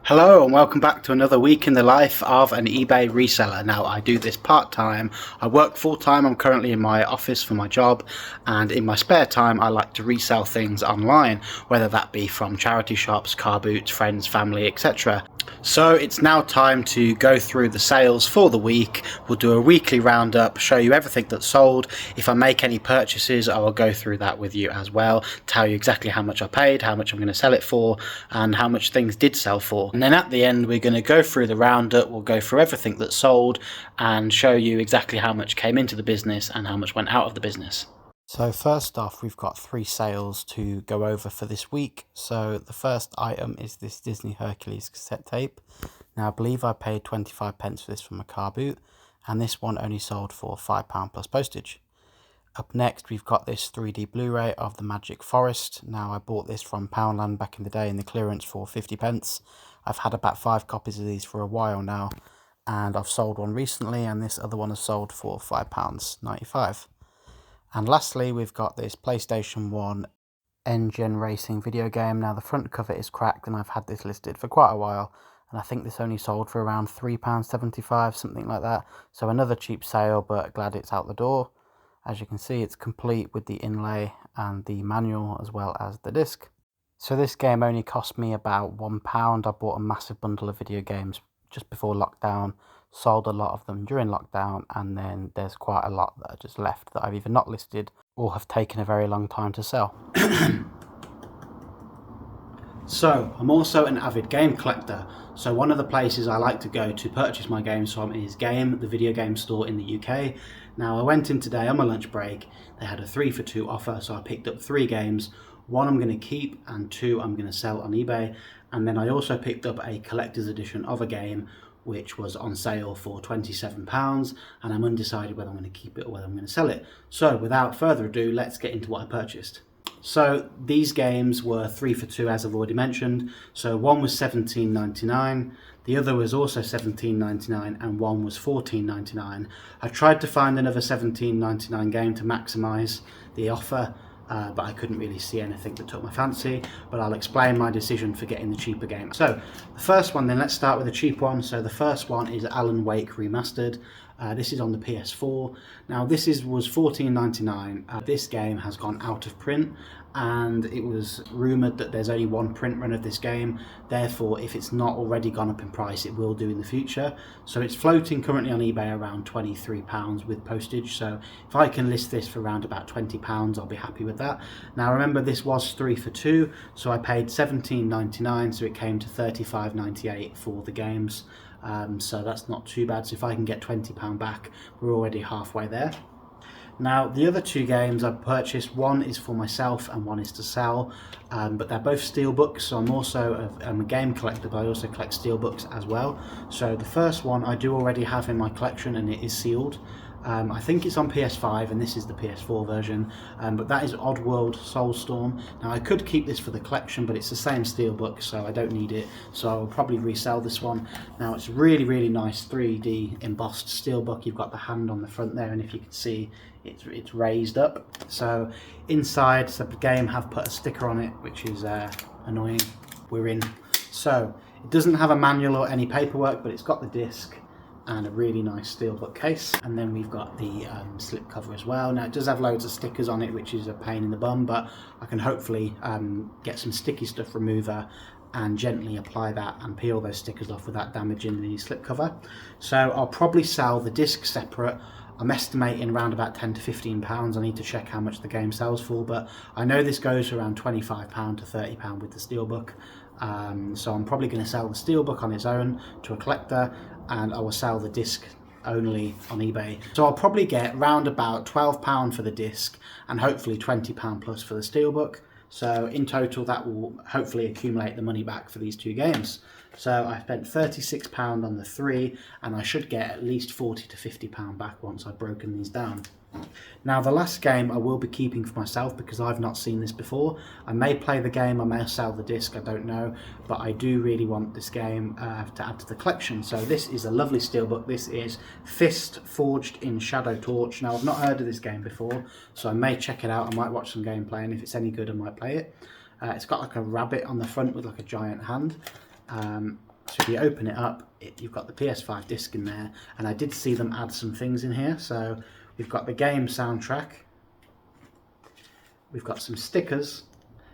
Hello and welcome back to another week in the life of an eBay reseller. Now I do this part-time, I work full-time, I'm currently in my office for my job, and in my spare time I like to resell things online, whether that be from charity shops, car boots, friends, family, etc. So it's now time to go through the sales for the week. We'll do a weekly roundup, show you everything that's sold. If I make any purchases, I will go through that with you as well, tell you exactly how much I paid, how much I'm going to sell it for, and how much things did sell for. And then at the end we're going to go through the roundup, we'll go through everything that's sold and show you exactly how much came into the business and how much went out of the business. So first off, we've got 3 sales to go over for this week. So the first item is this Disney Hercules cassette tape. Now I believe I paid 25 pence for this from a car boot, and this one only sold for £5 plus postage. Up next we've got this 3D Blu-ray of the Magic Forest. Now I bought this from Poundland back in the day in the clearance for 50 pence. I've had about 5 copies of these for a while now, and I've sold one recently, and this other one has sold for £5.95. And lastly, we've got this PlayStation 1 engine racing video game. Now the front cover is cracked and I've had this listed for quite a while, and I think this only sold for around £3.75, something like that. So another cheap sale, but glad it's out the door. As you can see, it's complete with the inlay and the manual as well as the disc. So this game only cost me about £1. I bought a massive bundle of video games just before lockdown, sold a lot of them during lockdown, and then there's quite a lot that are just left that I've either not listed or have taken a very long time to sell. So I'm also an avid game collector, so one of the places I like to go to purchase my games from is Game, the video game store in the UK. Now I went in today on my lunch break, they had a 3 for 2 offer, so I picked up 3 games. 1 I'm going to keep and 2 I'm going to sell on eBay, and then I also picked up a collector's edition of a game which was on sale for £27, and I'm undecided whether I'm going to keep it or whether I'm going to sell it. So without further ado, let's get into what I purchased. So these games were 3 for 2, as I've already mentioned. So one was £17.99, the other was also £17.99, and one was £14.99. I tried to find another £17.99 game to maximise the offer, but I couldn't really see anything that took my fancy, but I'll explain my decision for getting the cheaper game. So the first one then, let's start with the cheap one. So the first one is Alan Wake Remastered. This is on the PS4. Now this was £14.99. This game has gone out of print, and it was rumoured that there's only 1 print run of this game. Therefore, if it's not already gone up in price, it will do in the future. So it's floating currently on eBay around £23 with postage. So if I can list this for around about £20, I'll be happy with that. Now remember, this was 3 for 2, so I paid £17.99, so it came to £35.98 for the games. So that's not too bad. So if I can get £20 back, we're already halfway there. Now the other 2 games I've purchased, one is for myself and one is to sell, but they're both steelbooks. So I'm a game collector, but I also collect steelbooks as well. So the first one I do already have in my collection, and it is sealed. I think it's on PS5 and this is the PS4 version, but that is Oddworld Soulstorm. Now I could keep this for the collection, but it's the same steelbook, so I don't need it, so I'll probably resell this one. Now it's really nice 3D embossed steelbook. You've got the hand on the front there, and if you can see, it's raised up. So inside the game have put a sticker on it, which is annoying. We're in. So it doesn't have a manual or any paperwork, but it's got the disc and a really nice steelbook case, and then we've got the slip cover as well. Now it does have loads of stickers on it, which is a pain in the bum, but I can hopefully get some sticky stuff remover and gently apply that and peel those stickers off without damaging the slip cover. So I'll probably sell the disc separate. I'm estimating around about £10 to £15. I need to check how much the game sells for, but I know this goes for around £25 to £30 with the steelbook. So I'm probably going to sell the steelbook on its own to a collector, and I will sell the disc only on eBay. So I'll probably get round about £12 for the disc and hopefully £20 plus for the steelbook. So in total that will hopefully accumulate the money back for these 2 games. So I spent £36 on the 3, and I should get at least £40 to £50 back once I've broken these down. Now the last game I will be keeping for myself because I've not seen this before. I may play the game, I may sell the disc, I don't know, but I do really want this game to add to the collection. So this is a lovely steelbook. This is Fist Forged in Shadow Torch. Now I've not heard of this game before, so I may check it out. I might watch some gameplay, and if it's any good I might play it. It's got like a rabbit on the front with like a giant hand. So if you open it up, you've got the PS5 disc in there, and I did see them add some things in here. So we've got the game soundtrack, we've got some stickers.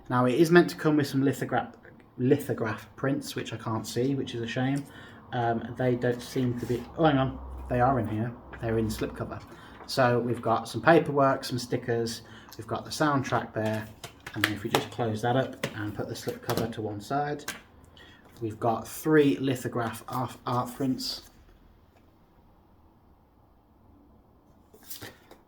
Now it is meant to come with some lithograph prints, which I can't see, which is a shame. They don't seem to be, oh hang on, they are in here, they're in the slipcover. So we've got some paperwork, some stickers, we've got the soundtrack there, and then if we just close that up and put the slipcover to one side, we've got 3 lithograph art prints.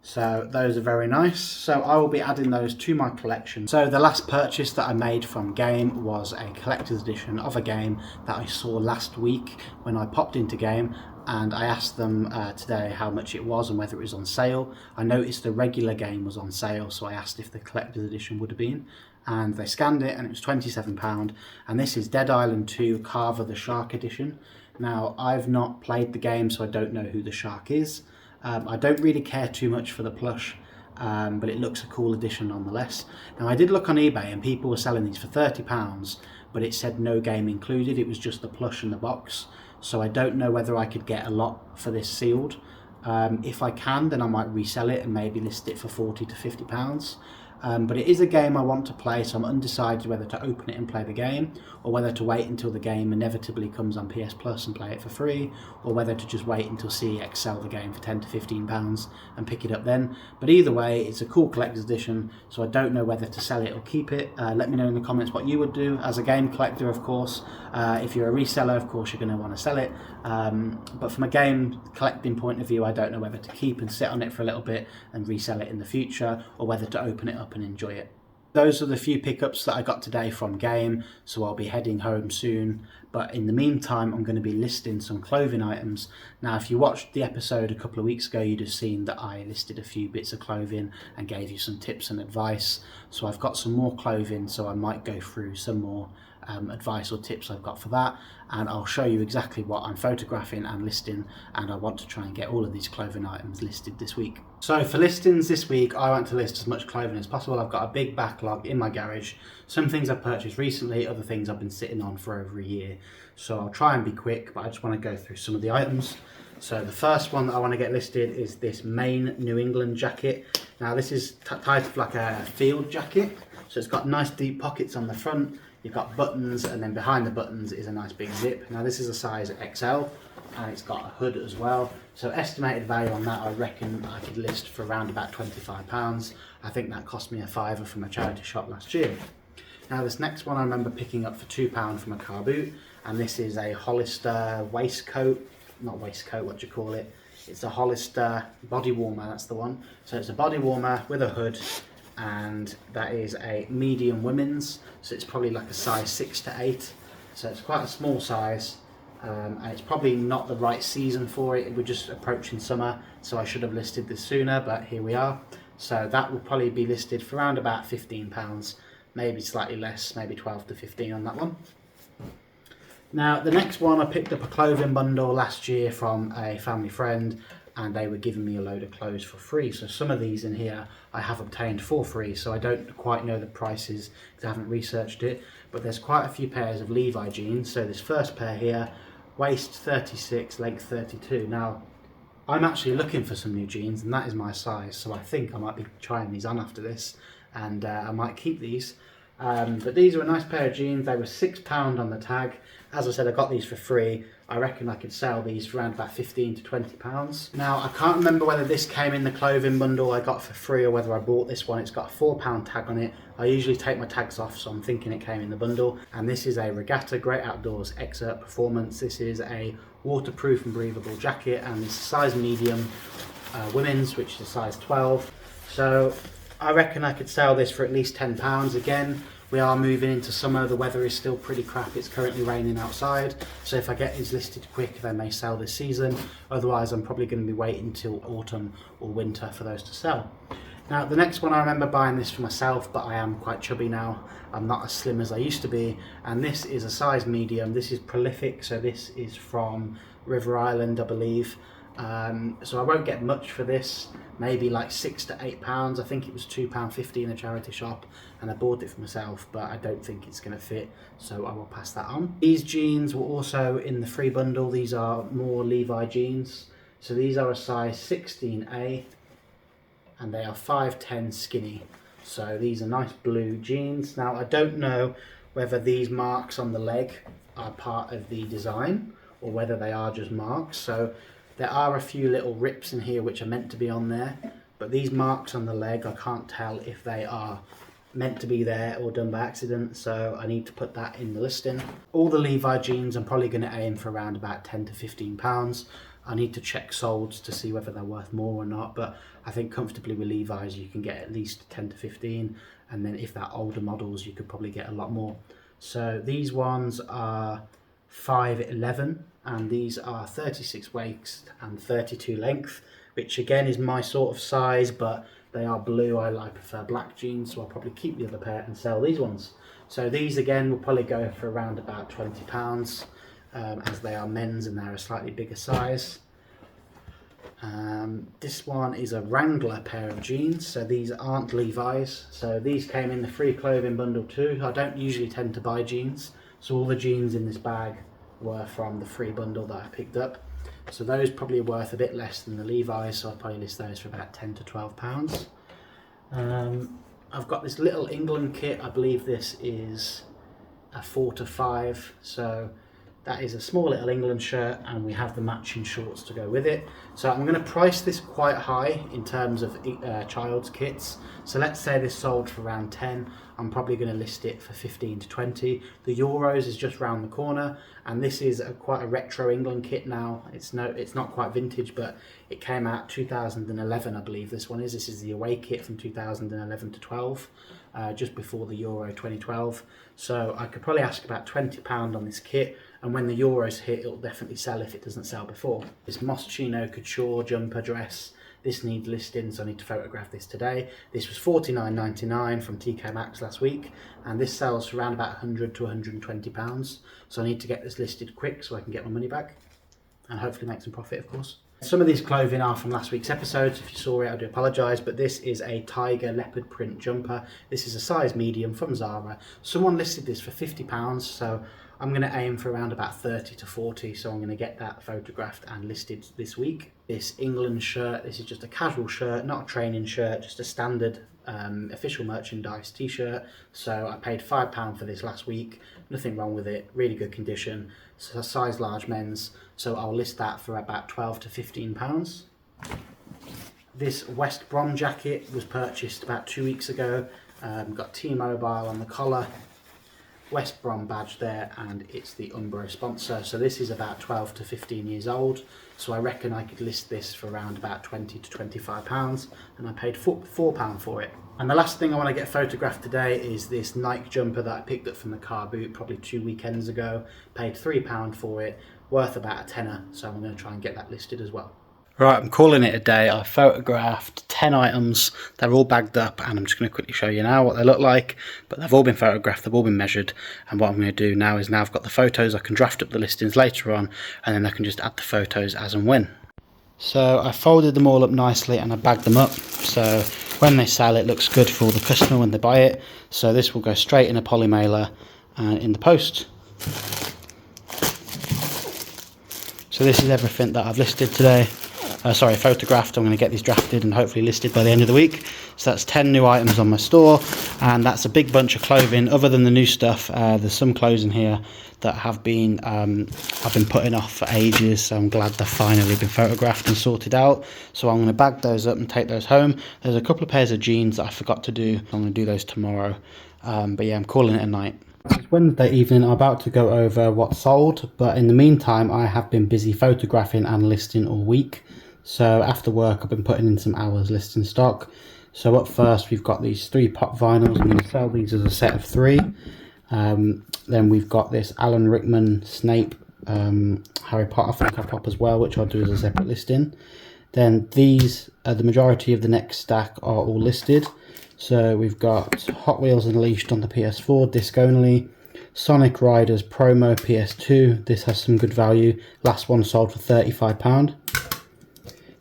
So those are very nice. So I will be adding those to my collection. So the last purchase that I made from Game was a collector's edition of a game that I saw last week when I popped into Game, and I asked them today how much it was and whether it was on sale. I noticed the regular game was on sale, so I asked if the collector's edition would have been, and they scanned it and it was £27, and this is Dead Island 2 Carver the Shark edition. Now I've not played the game, so I don't know who the shark is. I don't really care too much for the plush, but it looks a cool edition nonetheless. Now I did look on eBay and people were selling these for £30, but it said no game included, it was just the plush and the box. So I don't know whether I could get a lot for this sealed. If I can, then I might resell it and maybe list it for £40 to £50. But it is a game I want to play, so I'm undecided whether to open it and play the game, or whether to wait until the game inevitably comes on PS Plus and play it for free, or whether to just wait until CEX sell the game for £10 to £15 and pick it up then. But either way, it's a cool collector's edition, so I don't know whether to sell it or keep it. Let me know in the comments what you would do as a game collector, of course. If you're a reseller, of course you're going to want to sell it, but from a game collecting point of view, I don't know whether to keep and sit on it for a little bit and resell it in the future, or whether to open it up and enjoy it. Those are the few pickups that I got today from Game, so I'll be heading home soon, but in the meantime I'm going to be listing some clothing items. Now if you watched the episode a couple of weeks ago, you'd have seen that I listed a few bits of clothing and gave you some tips and advice, so I've got some more clothing, so I might go through some more advice or tips I've got for that, and I'll show you exactly what I'm photographing and listing, and I want to try and get all of these clothing items listed this week. So for listings this week, I want to list as much clothing as possible. I've got a big backlog in my garage, some things I've purchased recently, other things I've been sitting on for over a year, so I'll try and be quick, but I just want to go through some of the items. So the first one that I want to get listed is this Maine New England jacket. Now this is tied to like a field jacket, so it's got nice deep pockets on the front. You've got buttons, and then behind the buttons is a nice big zip. Now this is a size XL, and it's got a hood as well. So estimated value on that, I reckon I could list for around about £25. I think that cost me a fiver from a charity shop last year. Now this next one I remember picking up for £2 from a car boot, and this is a Hollister waistcoat, not waistcoat, what do you call it? It's a Hollister body warmer, that's the one. So it's a body warmer with a hood, and that is a medium women's, so it's probably like a size 6 to 8, so it's quite a small size, and it's probably not the right season for it. We're just approaching summer, so I should have listed this sooner, but here we are. So that will probably be listed for around about £15, maybe slightly less, maybe 12 to 15 on that one. Now the next one, I picked up a clothing bundle last year from a family friend, and they were giving me a load of clothes for free. So some of these in here I have obtained for free, so I don't quite know the prices because I haven't researched it, but there's quite a few pairs of Levi jeans. So this first pair here, waist 36, length 32. Now I'm actually looking for some new jeans, and that is my size, so I think I might be trying these on after this, and I might keep these. But these are a nice pair of jeans. They were £6 on the tag. As I said, I got these for free. I reckon I could sell these for around about £15 to £20. Now I can't remember whether this came in the clothing bundle I got for free or whether I bought this one. It's got a £4 tag on it. I usually take my tags off, so I'm thinking it came in the bundle. And this is a Regatta Great Outdoors Exert Performance. This is a waterproof and breathable jacket, and it's size medium women's, which is size 12. So I reckon I could sell this for at least £10. Again, we are moving into summer, the weather is still pretty crap, it's currently raining outside, so if I get these listed quick they may sell this season, otherwise I'm probably going to be waiting until autumn or winter for those to sell. Now the next one, I remember buying this for myself, but I am quite chubby now, I'm not as slim as I used to be, and this is a size medium. This is Prolific, so this is from River Island I believe. So I won't get much for this, maybe like £6 to £8. I think it was £2.50 in a charity shop, and I bought it for myself, but I don't think it's going to fit, so I will pass that on. These jeans were also in the free bundle. These are more Levi jeans, so these are a size 16A, and they are 5'10" skinny. So these are nice blue jeans. Now I don't know whether these marks on the leg are part of the design or whether they are just marks. So there are a few little rips in here which are meant to be on there, but these marks on the leg, I can't tell if they are meant to be there or done by accident, so I need to put that in the listing. All the Levi jeans I'm probably going to aim for around about £10 to £15. I need to check solds to see whether they're worth more or not, but I think comfortably with Levi's you can get at least 10 to 15, and then if they're older models you could probably get a lot more. So these ones are 5'11", and these are 36 waist and 32 length, which again is my sort of size, but they are blue. I prefer black jeans, so I'll probably keep the other pair and sell these ones. So these again will probably go for around about £20, as they are men's and they're a slightly bigger size. This one is a Wrangler pair of jeans, so these aren't Levi's. So these came in the free clothing bundle too. I don't usually tend to buy jeans, so all the jeans in this bag were from the free bundle that I picked up. So those probably are worth a bit less than the Levi's, so I'll probably list those for about £10 to £12. I've got this little England kit. I believe this is a 4 to 5, so that is a small little England shirt, and we have the matching shorts to go with it. So I'm going to price this quite high in terms of child's kits. So let's say this sold for around 10. I'm probably going to list it for 15 to 20. The Euros is just round the corner, and this is quite a retro England kit now. It's not quite vintage, but it came out 2011, I believe this one is. This is the away kit from 2011 to 12, just before the Euro 2012. So I could probably ask about £20 on this kit, and when the Euros hit, it'll definitely sell if it doesn't sell before. This Moschino Couture jumper dress, this needs listing, so I need to photograph this today. This was $49.99 from TK Maxx last week, and this sells for around about £100 to £120. So I need to get this listed quick so I can get my money back and hopefully make some profit, of course. Some of these clothing are from last week's episodes. If you saw it, I do apologise, but this is a tiger leopard print jumper. This is a size medium from Zara. Someone listed this for £50, so I'm going to aim for around about 30 to 40, so I'm going to get that photographed and listed this week. This England shirt, this is just a casual shirt, not a training shirt, just a standard official merchandise t-shirt. So I paid £5 for this last week, nothing wrong with it, really good condition. So size large men's, so I'll list that for about £12 to £15. This West Brom jacket was purchased about 2 weeks ago. Got T-Mobile on the collar, West Brom badge there, and it's the Umbro sponsor. So this is about 12 to 15 years old, so I reckon I could list this for around about £20 to £25, and I paid £4 for it. And the last thing I want to get photographed today is this Nike jumper that I picked up from the car boot probably 2 weekends ago. Paid £3 for it, worth about a tenner, so I'm going to try and get that listed as well. Right, I'm calling it a day. I photographed 10 items. They're all bagged up, and I'm just going to quickly show you now what they look like. But they've all been photographed, they've all been measured, and what I'm going to do now is, now I've got the photos, I can draft up the listings later on, and then I can just add the photos as and when. So I folded them all up nicely and I bagged them up, so when they sell it looks good for the customer when they buy it. So this will go straight in a poly mailer and in the post. So this is everything that I've listed today. Photographed. I'm going to get these drafted and hopefully listed by the end of the week. So that's 10 new items on my store, and that's a big bunch of clothing. Other than the new stuff, there's some clothes in here that have been I've been putting off for ages, so I'm glad they've finally been photographed and sorted out. So I'm going to bag those up and take those home. There's a couple of pairs of jeans that I forgot to do. I'm going to do those tomorrow, but yeah, I'm calling it a night. It's Wednesday evening. I'm about to go over what sold, but in the meantime I have been busy photographing and listing all week. So after work I've been putting in some hours listing stock. So up first we've got these 3 pop vinyls. I'm going to sell these as a set of 3. Then we've got this Alan Rickman Snape Harry Potter Funko Pop as well, which I'll do as a separate listing. Then these, the majority of the next stack are all listed. So we've got Hot Wheels Unleashed on the PS4, disc only. Sonic Riders Promo PS2, this has some good value. Last one sold for £35.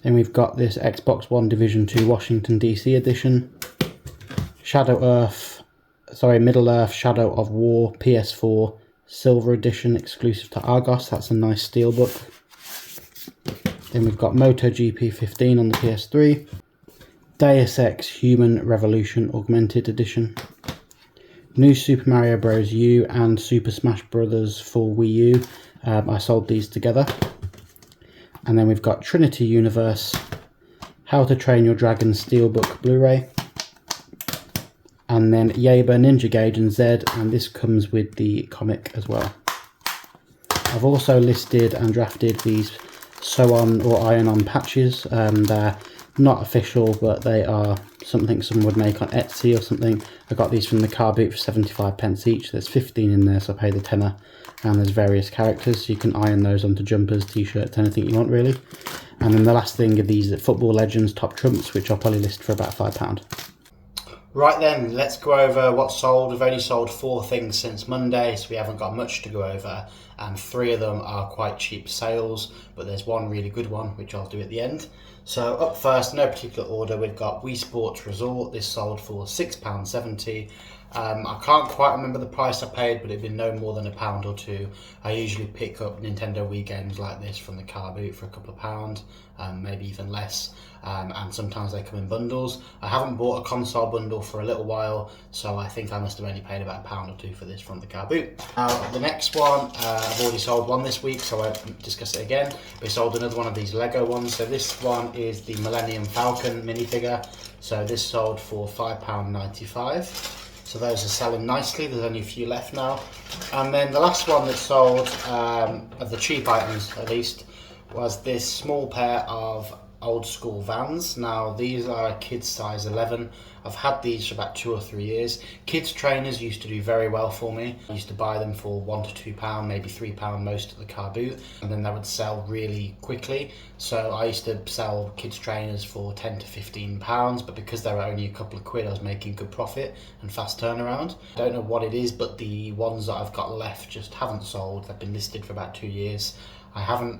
Then we've got this Xbox One Division 2 Washington DC edition. Middle Earth Shadow of War PS4 Silver Edition exclusive to Argos. That's a nice steelbook. Then we've got MotoGP 15 on the PS3. Deus Ex Human Revolution Augmented Edition. New Super Mario Bros. U and Super Smash Bros. For Wii U. I sold these together. And then we've got Trinity Universe, How to Train Your Dragon Steelbook Blu-ray. And then Yaber Ninja Gaiden Z, and this comes with the comic as well. I've also listed and drafted these sew-on or iron-on patches. They're not official, but they are something someone would make on Etsy or something. I got these from the car boot for 75p each. There's 15 in there, so I paid the tenner. And there's various characters, so you can iron those onto jumpers, t-shirts, anything you want really. And then the last thing are these Football Legends Top Trumps, which I'll probably list for about £5. Right then, let's go over what's sold. We've only sold 4 things since Monday, so we haven't got much to go over. And 3 of them are quite cheap sales, but there's one really good one, which I'll do at the end. So up first, no particular order, we've got Wii Sports Resort. This sold for £6.70. I can't quite remember the price I paid, but it'd been no more than £1 or £2. I usually pick up Nintendo Wii games like this from the car boot for a couple of pounds, maybe even less, and sometimes they come in bundles. I haven't bought a console bundle for a little while, so I think I must have only paid about £1 or £2 for this from the car boot. Now the next one, I've already sold one this week, so I won't discuss it again. We sold another one of these Lego ones. So this one is the Millennium Falcon minifigure. So this sold for £5.95. So those are selling nicely. There's only a few left now. And then the last one that sold, of the cheap items at least, was this small pair of old school Vans. Now these are a kid's size 11. I've had these for about 2 or 3 years. Kids trainers used to do very well for me. I used to buy them for £1 to £2, maybe £3 most at the car boot, and then they would sell really quickly. So I used to sell kids trainers for £10 to £15, but because they were only a couple of quid, I was making good profit and fast turnaround. I don't know what it is, but the ones that I've got left just haven't sold. They've been listed for about 2 years. I haven't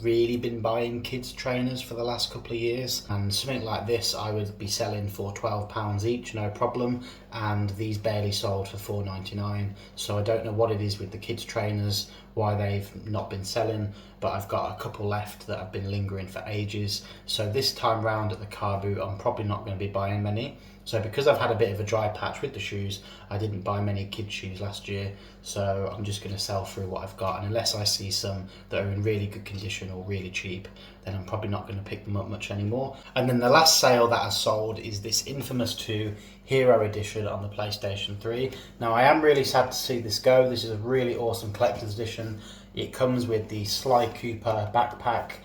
really been buying kids trainers for the last couple of years, and something like this I would be selling for £12 each, no problem, and these barely sold for £4.99. so I don't know what it is with the kids trainers, why they've not been selling, but I've got a couple left that have been lingering for ages. So this time round at the car boot I'm probably not going to be buying many. So because I've had a bit of a dry patch with the shoes, I didn't buy many kids shoes last year, so I'm just going to sell through what I've got, and unless I see some that are in really good condition or really cheap, then I'm probably not going to pick them up much anymore. And then the last sale that I sold is this Infamous 2 Hero Edition on the PlayStation 3. Now I am really sad to see this go. This is a really awesome collector's edition. It comes with the Sly Cooper backpack.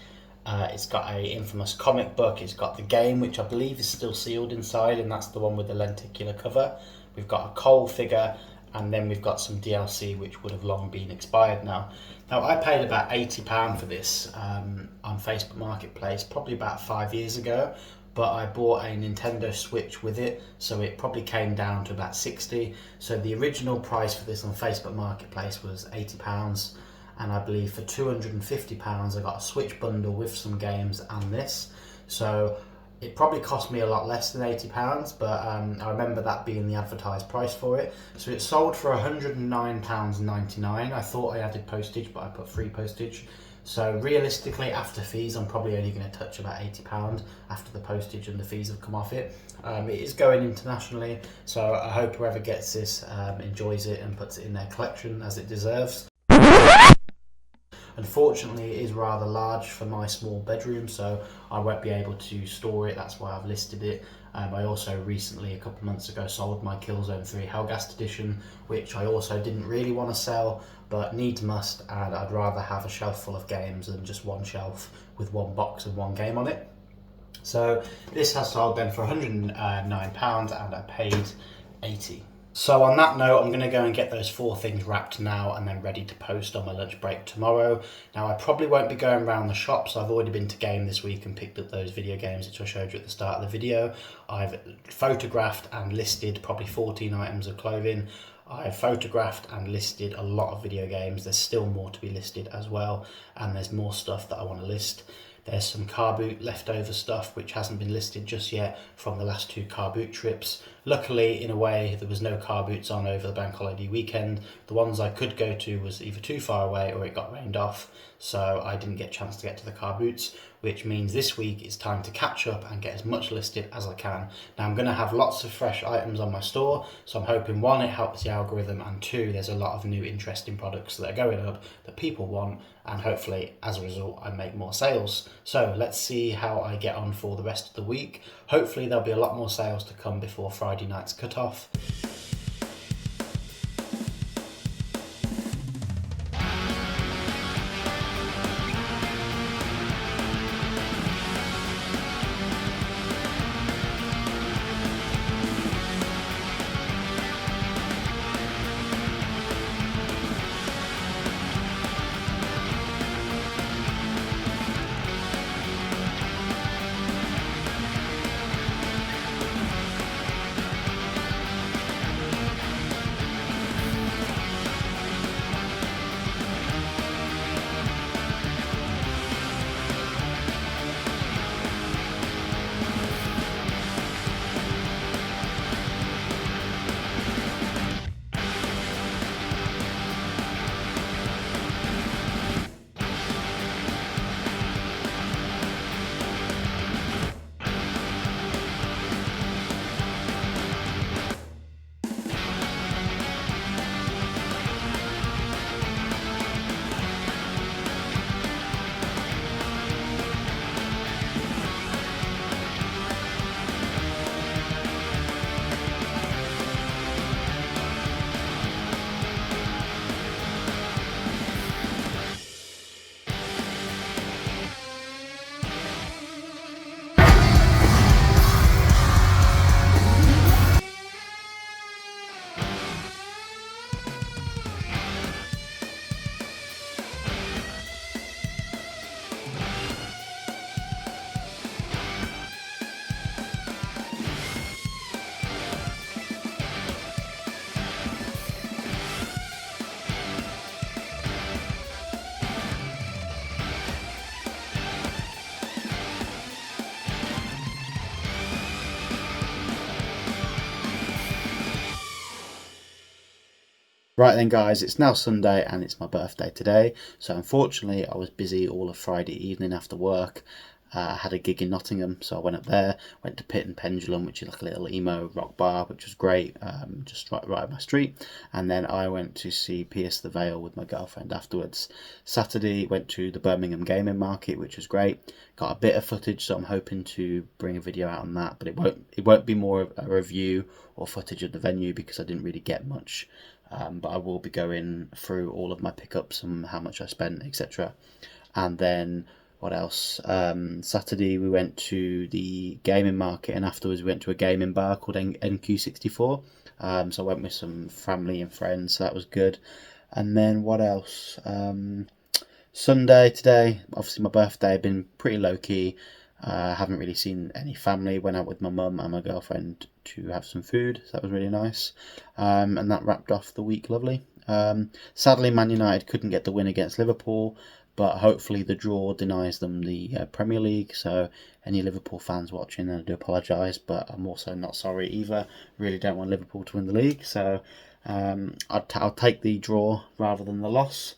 It's got a Infamous comic book, it's got the game, which I believe is still sealed inside, and that's the one with the lenticular cover. We've got a Cole figure, and then we've got some DLC which would have long been expired now. Now I paid about £80 for this on Facebook Marketplace probably about 5 years ago, but I bought a Nintendo Switch with it, so it probably came down to about 60. So the original price for this on Facebook Marketplace was £80. And I believe for £250 I got a Switch bundle with some games and this. So it probably cost me a lot less than £80, but I remember that being the advertised price for it. So it sold for £109.99. I thought I added postage, but I put free postage. So realistically, after fees, I'm probably only going to touch about £80 after the postage and the fees have come off it. It is going internationally, so I hope whoever gets this enjoys it and puts it in their collection as it deserves. Unfortunately, it is rather large for my small bedroom, so I won't be able to store it. That's why I've listed it. I also recently, a couple of months ago, sold my Killzone 3 Helghast edition, which I also didn't really want to sell, but needs must, and I'd rather have a shelf full of games than just one shelf with one box and one game on it. So this has sold then for £109, and I paid £80. So on that note, I'm going to go and get those 4 things wrapped now and then ready to post on my lunch break tomorrow. Now I probably won't be going around the shops. I've already been to Game this week and picked up those video games which I showed you at the start of the video. I've photographed and listed probably 14 items of clothing. I've photographed and listed a lot of video games. There's still more to be listed as well, and there's more stuff that I want to list. There's some car boot leftover stuff which hasn't been listed just yet from the last 2 car boot trips. Luckily, in a way, there was no car boots on over the bank holiday weekend. The ones I could go to was either too far away or it got rained off, so I didn't get a chance to get to the car boots, which means this week it's time to catch up and get as much listed as I can. Now I'm going to have lots of fresh items on my store, so I'm hoping 1, it helps the algorithm, and 2, there's a lot of new interesting products that are going up that people want, and hopefully as a result I make more sales. So let's see how I get on for the rest of the week. Hopefully there'll be a lot more sales to come before Friday night's cut-off. Right then guys, it's now Sunday and it's my birthday today, so unfortunately I was busy all of Friday evening after work. I had a gig in Nottingham, so I went up there, went to Pit and Pendulum, which is like a little emo rock bar, which was great, just right up my street. And then I went to see Pierce the Veil with my girlfriend afterwards. Saturday, went to the Birmingham Gaming Market, which was great. Got a bit of footage, so I'm hoping to bring a video out on that, but it won't be more of a review or footage of the venue because I didn't really get much. But I will be going through all of my pickups and how much I spent, etc. And then what else? Saturday we went to the gaming market, and afterwards we went to a gaming bar called NQ64. So I went with some family and friends, so that was good. And then what else? Sunday today, obviously my birthday, been pretty low key. Haven't really seen any family. Went out with my mum and my girlfriend to have some food, so that was really nice. And that wrapped off the week lovely. Sadly, Man United couldn't get the win against Liverpool, but hopefully the draw denies them the Premier League. So any Liverpool fans watching, I do apologise, but I'm also not sorry either. Really don't want Liverpool to win the league, so I'll take the draw rather than the loss.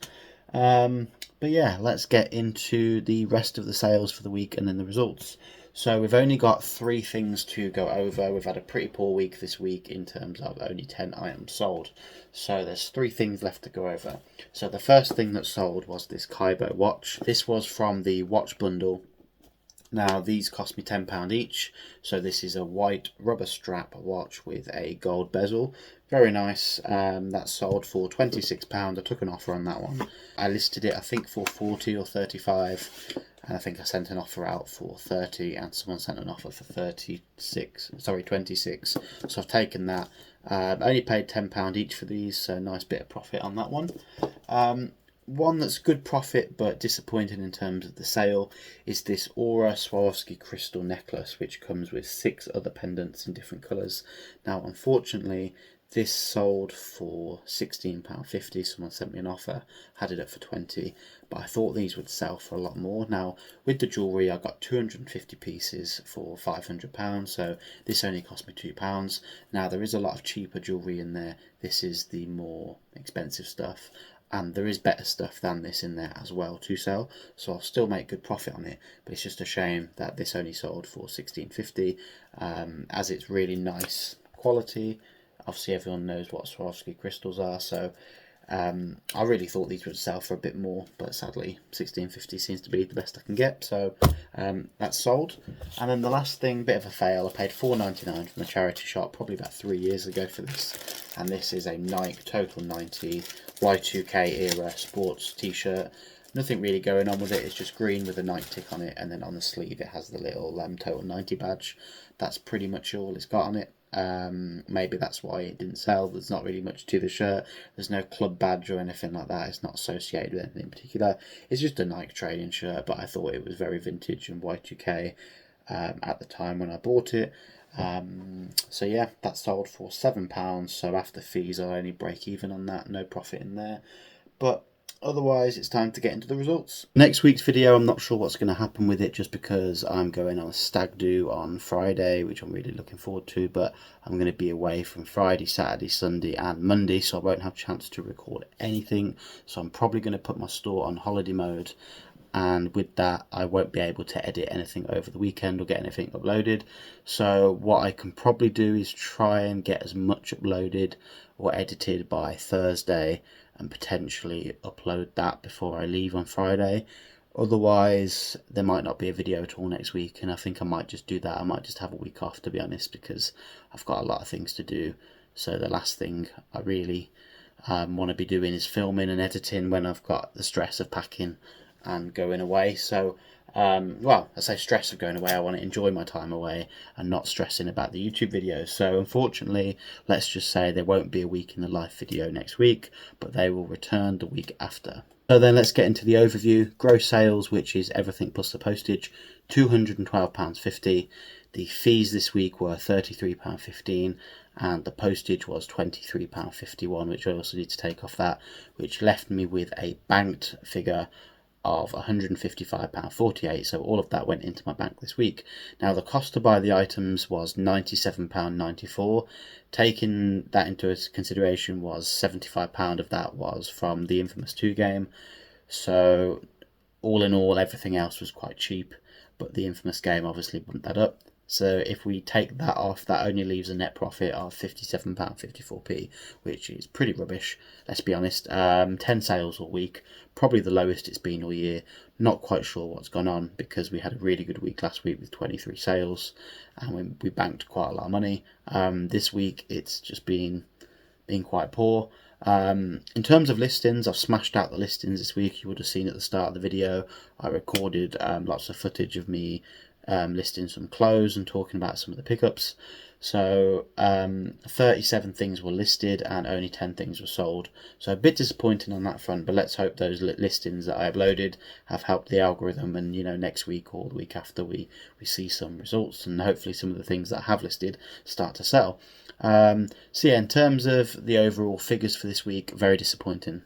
But yeah, let's get into the rest of the sales for the week and then the results. So we've only got 3 things to go over. We've had a pretty poor week this week in terms of only 10 items sold. So there's 3 things left to go over. So the first thing that sold was this Kaibo watch. This was from the watch bundle. Now these cost me £10 each. So this is a white rubber strap watch with a gold bezel. Very nice. That sold for £26. I took an offer on that one. I listed it I think for 40 or 35, and I think I sent an offer out for 30, and someone sent an offer for 26. So I've taken that. Only paid £10 each for these, so nice bit of profit on that one. One that's good profit but disappointing in terms of the sale is this Aura Swarovski crystal necklace, which comes with 6 other pendants in different colours. Now unfortunately This sold for £16.50. Someone sent me an offer, had it up for 20, but I thought these would sell for a lot more. Now, with the jewellery, I got 250 pieces for £500, so this only cost me £2. Now, there is a lot of cheaper jewellery in there. This is the more expensive stuff, and there is better stuff than this in there as well to sell, so I'll still make good profit on it, but it's just a shame that this only sold for £16.50, as it's really nice quality. Obviously everyone knows what Swarovski crystals are, so I really thought these would sell for a bit more, but sadly £16.50 seems to be the best I can get, so that's sold. And then the last thing, bit of a fail, I paid £4.99 from a charity shop probably about 3 years ago for this, and this is a Nike Total 90 Y2K era sports t-shirt. Nothing really going on with it, it's just green with a Nike tick on it, and then on the sleeve it has the little Total 90 badge. That's pretty much all it's got on it. Maybe that's why it didn't sell. There's not really much to the shirt. There's no club badge or anything like that. It's not associated with anything in particular. It's just a Nike trading shirt, but I thought it was very vintage and Y2K at the time when I bought it. So yeah, that sold for £7. So after fees I'll only break even on that, no profit in there, but otherwise it's time to get into the results. Next week's video, I'm not sure what's going to happen with it, just because I'm going on a stag do on Friday, which I'm really looking forward to, but I'm going to be away from Friday, Saturday, Sunday and Monday, so I won't have a chance to record anything. So I'm probably going to put my store on holiday mode, and with that I won't be able to edit anything over the weekend or get anything uploaded. So what I can probably do is try and get as much uploaded or edited by Thursday, and potentially upload that before I leave on Friday. Otherwise there might not be a video at all next week, and I think I might just do that. I might just have a week off, to be honest, because I've got a lot of things to do. So the last thing I really want to be doing is filming and editing when I've got the stress of packing and going away. So well, I say stress of going away, I want to enjoy my time away and not stressing about the YouTube videos. So unfortunately, let's just say there won't be a week in the life video next week, but they will return the week after. So then let's get into the overview. Gross sales, which is everything plus the postage, £212.50. The fees this week were £33.15, and the postage was £23.51, which I also need to take off that, which left me with a banked figure of £155.48, so all of that went into my bank this week. Now the cost to buy the items was £97.94. Taking that into consideration was £75 of that was from the Infamous 2 game, so all in all everything else was quite cheap, but the Infamous game obviously bumped that up. So if we take that off, that only leaves a net profit of £57.54p, which is pretty rubbish, let's be honest. 10 sales all week, probably the lowest it's been all year. Not quite sure what's gone on, because we had a really good week last week with 23 sales, and we banked quite a lot of money. This week it's just been quite poor. In terms of listings, I've smashed out the listings this week. You would have seen at the start of the video, I recorded lots of footage of me listing some clothes and talking about some of the pickups. So 37 things were listed and only 10 things were sold, so a bit disappointing on that front, but let's hope those listings that I uploaded have helped the algorithm, and you know, next week or the week after we see some results, and hopefully some of the things that I have listed start to sell. So yeah, in terms of the overall figures for this week, very disappointing.